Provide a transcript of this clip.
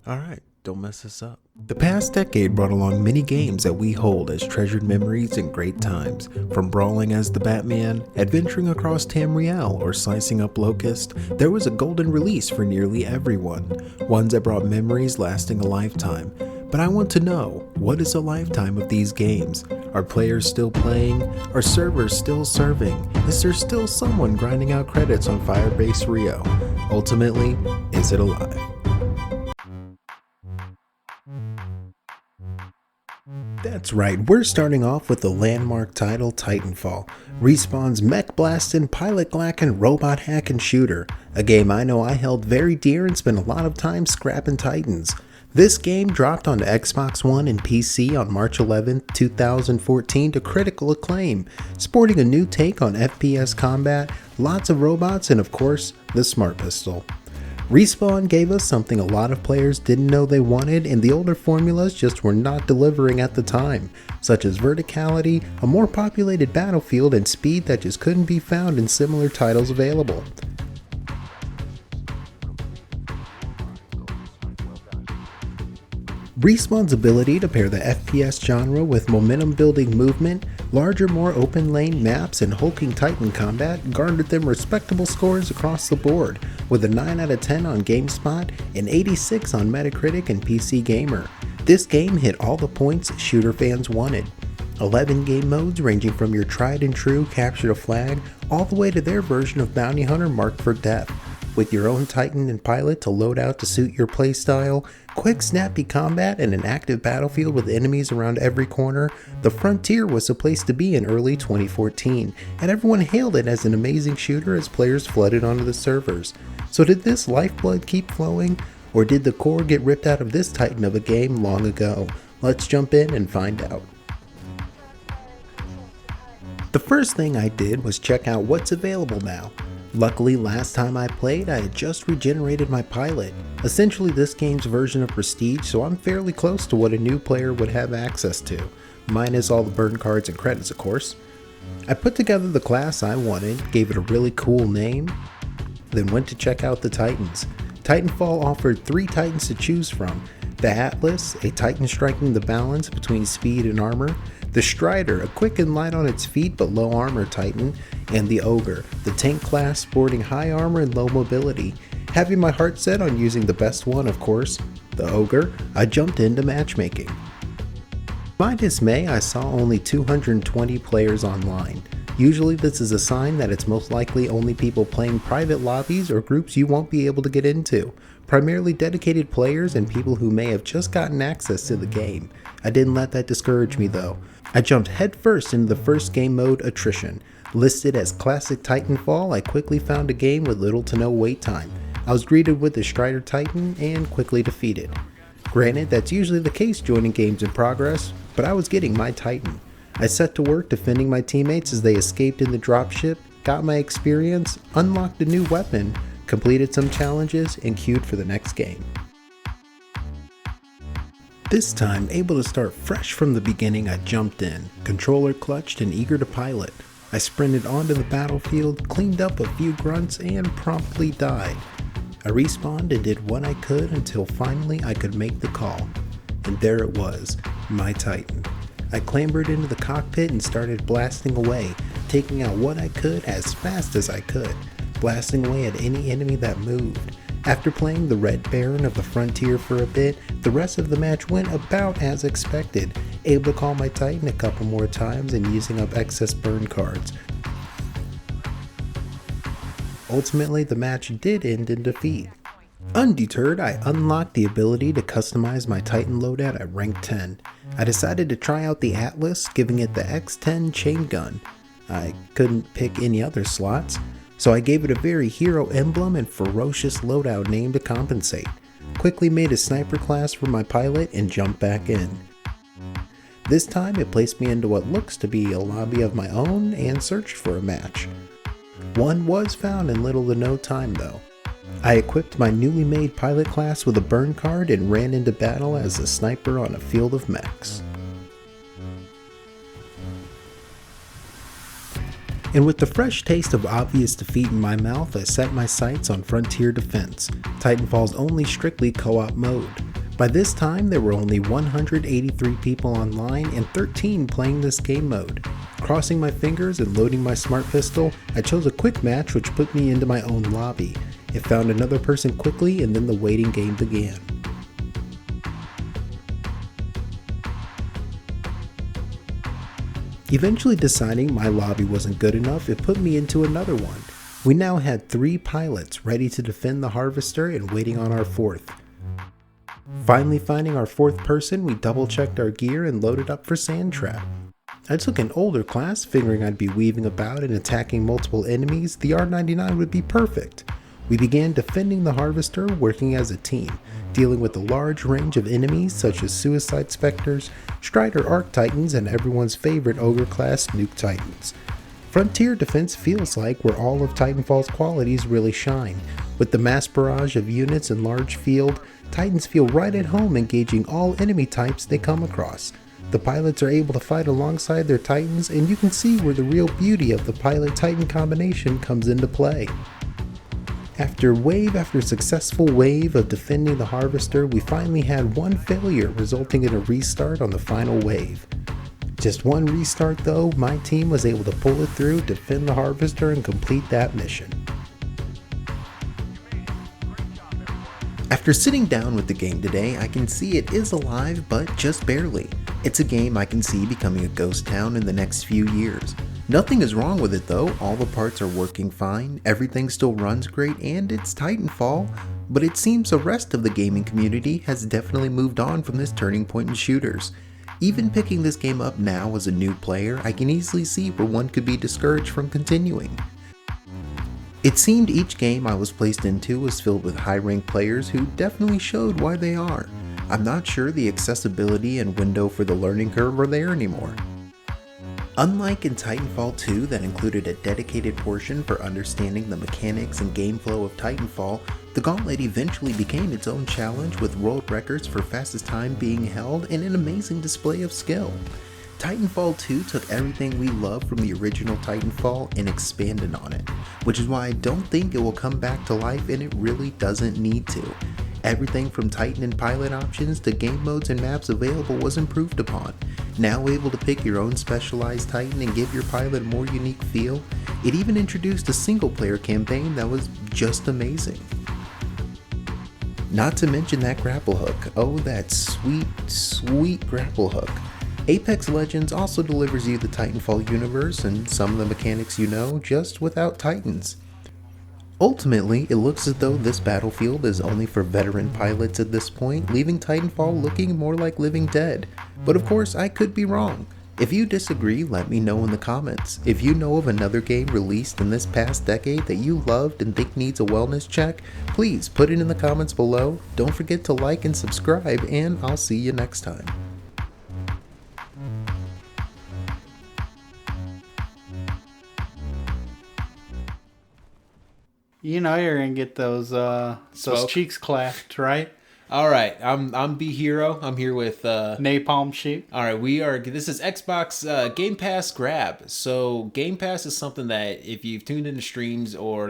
Alright, don't mess this up. The past decade brought along many games that we hold as treasured memories and great times. From brawling as the Batman, adventuring across Tamriel, or slicing up Locust, there was a golden release for nearly everyone. Ones that brought memories lasting a lifetime. But I want to know, what is a lifetime of these games? Are players still playing? Are servers still serving? Is there still someone grinding out credits on Firebase Rio? Ultimately, is it alive? That's right, we're starting off with the landmark title Titanfall, Respawn's mech blasting, pilot glacking, robot hacking shooter, a game I know I held very dear and spent a lot of time scrapping Titans. This game dropped onto Xbox One and PC on March 11, 2014 to critical acclaim, sporting a new take on FPS combat, lots of robots, and of course, the Smart Pistol. Respawn gave us something a lot of players didn't know they wanted, and the older formulas just were not delivering at the time, such as verticality, a more populated battlefield, and speed that just couldn't be found in similar titles available. Respawn's ability to pair the FPS genre with momentum-building movement, larger, more open-lane maps, and hulking Titan combat garnered them respectable scores across the board, with a 9 out of 10 on GameSpot and 86 on Metacritic and PC Gamer. This game hit all the points shooter fans wanted. 11 game modes ranging from your tried and true capture the flag all the way to their version of Bounty Hunter marked for death. With your own Titan and pilot to load out to suit your playstyle, quick snappy combat, and an active battlefield with enemies around every corner, the Frontier was the place to be in early 2014, and everyone hailed it as an amazing shooter as players flooded onto the servers. So did this lifeblood keep flowing, or did the core get ripped out of this Titan of a game long ago? Let's jump in and find out. The first thing I did was check out what's available now. Luckily, last time I played, I had just regenerated my pilot, essentially this game's version of Prestige, so I'm fairly close to what a new player would have access to, minus all the burn cards and credits of course. I put together the class I wanted, gave it a really cool name, then went to check out the Titans. Titanfall offered 3 Titans to choose from: the Atlas, a Titan striking the balance between speed and armor, the Strider, a quick and light on its feet but low armor Titan, and the Ogre, the tank class sporting high armor and low mobility. Having my heart set on using the best one, of course, the Ogre, I jumped into matchmaking. To my dismay, I saw only 220 players online. Usually this is a sign that it's most likely only people playing private lobbies or groups you won't be able to get into, primarily dedicated players and people who may have just gotten access to the game. I didn't let that discourage me though. I jumped headfirst into the first game mode, Attrition. Listed as Classic Titanfall, I quickly found a game with little to no wait time. I was greeted with the Strider Titan and quickly defeated. Granted, that's usually the case joining games in progress, but I was getting my Titan. I set to work defending my teammates as they escaped in the dropship, got my experience, unlocked a new weapon, completed some challenges, and queued for the next game. This time, able to start fresh from the beginning, I jumped in, controller clutched and eager to pilot. I sprinted onto the battlefield, cleaned up a few grunts, and promptly died. I respawned and did what I could until finally I could make the call. And there it was, my Titan. I clambered into the cockpit and started blasting away, taking out what I could as fast as I could, blasting away at any enemy that moved. After playing the Red Baron of the Frontier for a bit, the rest of the match went about as expected, able to call my Titan a couple more times and using up excess burn cards. Ultimately, the match did end in defeat. Undeterred, I unlocked the ability to customize my Titan loadout at rank 10. I decided to try out the Atlas, giving it the X10 chain gun. I couldn't pick any other slots, so I gave it a very hero emblem and ferocious loadout name to compensate. Quickly made a sniper class for my pilot and jumped back in. This time it placed me into what looks to be a lobby of my own and searched for a match. One was found in little to no time though. I equipped my newly made pilot class with a burn card and ran into battle as a sniper on a field of mechs. And with the fresh taste of obvious defeat in my mouth, I set my sights on Frontier Defense, Titanfall's only strictly co-op mode. By this time, there were only 183 people online and 13 playing this game mode. Crossing my fingers and loading my smart pistol, I chose a quick match which put me into my own lobby. It found another person quickly and then the waiting game began. Eventually deciding my lobby wasn't good enough, it put me into another one. We now had 3 pilots ready to defend the harvester and waiting on our 4th. Finally finding our 4th person, we double checked our gear and loaded up for Sand Trap. I took an older class, figuring I'd be weaving about and attacking multiple enemies. The R99 would be perfect. We began defending the harvester, working as a team, dealing with a large range of enemies such as Suicide Spectres, Strider Arc Titans, and everyone's favorite Ogre class Nuke Titans. Frontier defense feels like where all of Titanfall's qualities really shine. With the mass barrage of units and large field, Titans feel right at home engaging all enemy types they come across. The pilots are able to fight alongside their Titans, and you can see where the real beauty of the Pilot-Titan combination comes into play. After successful wave of defending the harvester, we finally had one failure, resulting in a restart on the final wave. Just one restart though, my team was able to pull it through, defend the harvester, and complete that mission. After sitting down with the game today, I can see it is alive, but just barely. It's a game I can see becoming a ghost town in the next few years. Nothing is wrong with it though, all the parts are working fine, everything still runs great, and it's Titanfall, but it seems the rest of the gaming community has definitely moved on from this turning point in shooters. Even picking this game up now as a new player, I can easily see where one could be discouraged from continuing. It seemed each game I was placed into was filled with high-ranked players who definitely showed why they are. I'm not sure the accessibility and window for the learning curve are there anymore. Unlike in Titanfall 2 that included a dedicated portion for understanding the mechanics and game flow of Titanfall, the Gauntlet eventually became its own challenge with world records for fastest time being held and an amazing display of skill. Titanfall 2 took everything we loved from the original Titanfall and expanded on it, which is why I don't think it will come back to life, and it really doesn't need to. Everything from Titan and pilot options to game modes and maps available was improved upon. Now able to pick your own specialized Titan and give your pilot a more unique feel, it even introduced a single player campaign that was just amazing. Not to mention that grapple hook. Oh, that sweet grapple hook. Apex Legends also delivers you the Titanfall universe and some of the mechanics you know, just without Titans. Ultimately, it looks as though this battlefield is only for veteran pilots at this point, leaving Titanfall looking more like Living Dead. But of course, I could be wrong. If you disagree, let me know in the comments. If you know of another game released in this past decade that you loved and think needs a wellness check, please put it in the comments below. Don't forget to like and subscribe, and I'll see you next time. You know you're gonna get those cheeks clapped, right? All right, I'm B Hero. I'm here with Napalm Sheep. All right, this is Xbox Game Pass grab. So Game Pass is something that if you've tuned into streams or